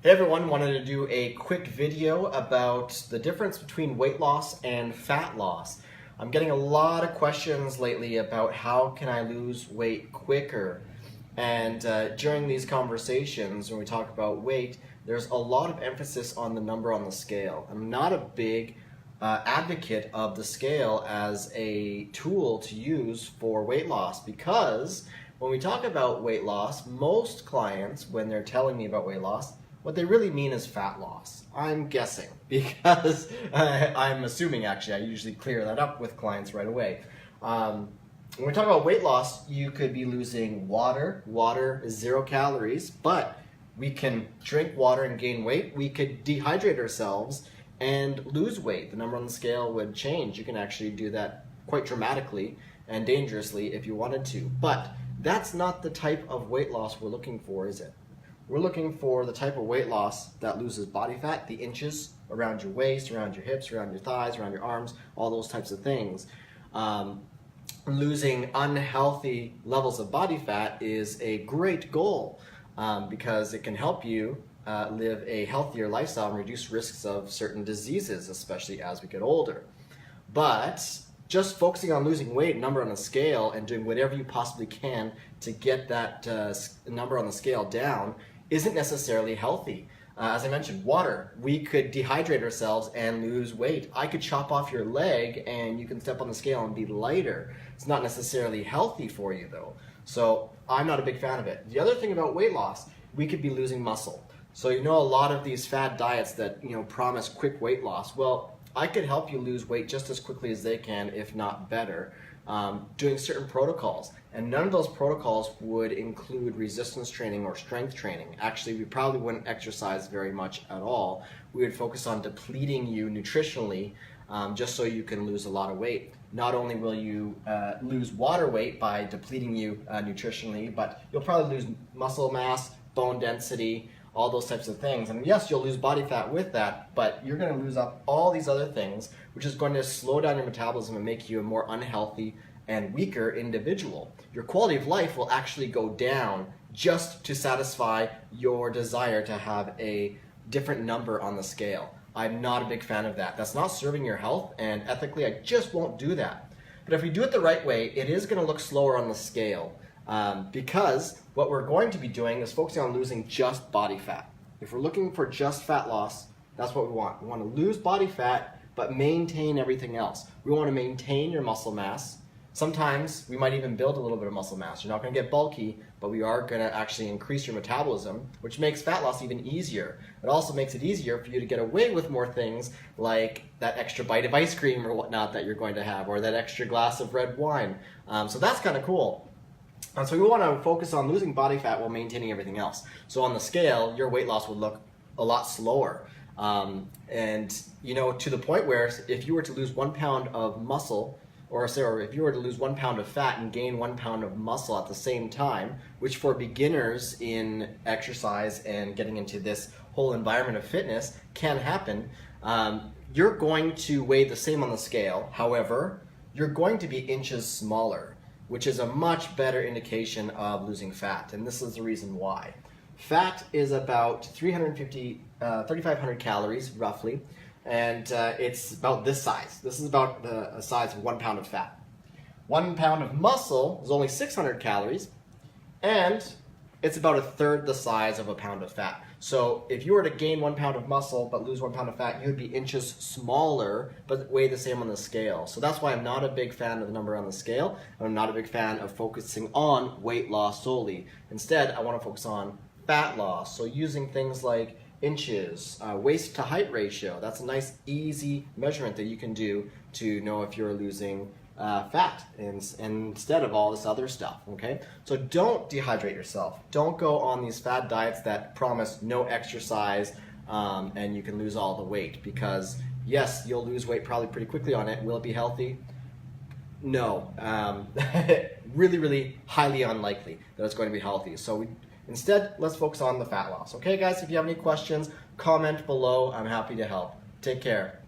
Hey everyone, wanted to do a quick video about the difference between weight loss and fat loss. I'm getting a lot of questions lately about how can I lose weight quicker. And during these conversations, when we talk about weight, there's a lot of emphasis on the number on the scale. I'm not a big advocate of the scale as a tool to use for weight loss, because when we talk about weight loss, most clients, when they're telling me about weight loss, what they really mean is fat loss. I'm guessing, because I'm assuming actually. I usually clear that up with clients right away. When we talk about weight loss, you could be losing water. Water is 0 calories, but we can drink water and gain weight. We could dehydrate ourselves and lose weight. The number on the scale would change. You can actually do that quite dramatically and dangerously if you wanted to. But that's not the type of weight loss we're looking for, is it? We're looking for the type of weight loss that loses body fat, the inches around your waist, around your hips, around your thighs, around your arms, all those types of things. Losing unhealthy levels of body fat is a great goal because it can help you live a healthier lifestyle and reduce risks of certain diseases, especially as we get older. But just focusing on losing weight, number on the scale, and doing whatever you possibly can to get that number on the scale down isn't necessarily healthy. As I mentioned, water. We could dehydrate ourselves and lose weight. I could chop off your leg and you can step on the scale and be lighter. It's not necessarily healthy for you though. So I'm not a big fan of it. The other thing about weight loss, we could be losing muscle. So a lot of these fad diets that promise quick weight loss. Well, I could help you lose weight just as quickly as they can, if not better, doing certain protocols. And none of those protocols would include resistance training or strength training. Actually, we probably wouldn't exercise very much at all. We would focus on depleting you nutritionally just so you can lose a lot of weight. Not only will you lose water weight by depleting you nutritionally, but you'll probably lose muscle mass, bone density, all those types of things. And yes, you'll lose body fat with that, but you're going to lose up all these other things, which is going to slow down your metabolism and make you a more unhealthy and weaker individual. Your quality of life will actually go down just to satisfy your desire to have a different number on the scale. I'm not a big fan of that. That's not serving your health, and ethically, I just won't do that. But if we do it the right way, it is going to look slower on the scale. Because what we're going to be doing is focusing on losing just body fat. If we're looking for just fat loss, that's what we want. We want to lose body fat, but maintain everything else. We want to maintain your muscle mass. Sometimes we might even build a little bit of muscle mass. You're not going to get bulky, but we are going to actually increase your metabolism, which makes fat loss even easier. It also makes it easier for you to get away with more things like that extra bite of ice cream or whatnot that you're going to have, or that extra glass of red wine. So that's kind of cool. So we want to focus on losing body fat while maintaining everything else. So on the scale, your weight loss would look a lot slower. And to the point where if you were to lose 1 pound of muscle, or if you were to lose 1 pound of fat and gain 1 pound of muscle at the same time, which for beginners in exercise and getting into this whole environment of fitness can happen, you're going to weigh the same on the scale. However, you're going to be inches smaller, which is a much better indication of losing fat. And this is the reason why. Fat is about 3,500 calories, roughly, and it's about this size. This is about the size of 1 pound of fat. 1 pound of muscle is only 600 calories, and it's about 1/3 the size of a pound of fat. So if you were to gain 1 pound of muscle but lose 1 pound of fat, you would be inches smaller but weigh the same on the scale. So that's why I'm not a big fan of the number on the scale. I'm not a big fan of focusing on weight loss solely. Instead, I want to focus on fat loss. So using things like inches, waist to height ratio. That's a nice easy measurement that you can do to know if you're losing fat instead of all this other stuff, okay? So don't dehydrate yourself. Don't go on these fad diets that promise no exercise and you can lose all the weight, because yes, you'll lose weight probably pretty quickly on it. Will it be healthy? No. Really, really highly unlikely that it's going to be healthy. So instead, let's focus on the fat loss. Okay, guys, if you have any questions, comment below. I'm happy to help. Take care.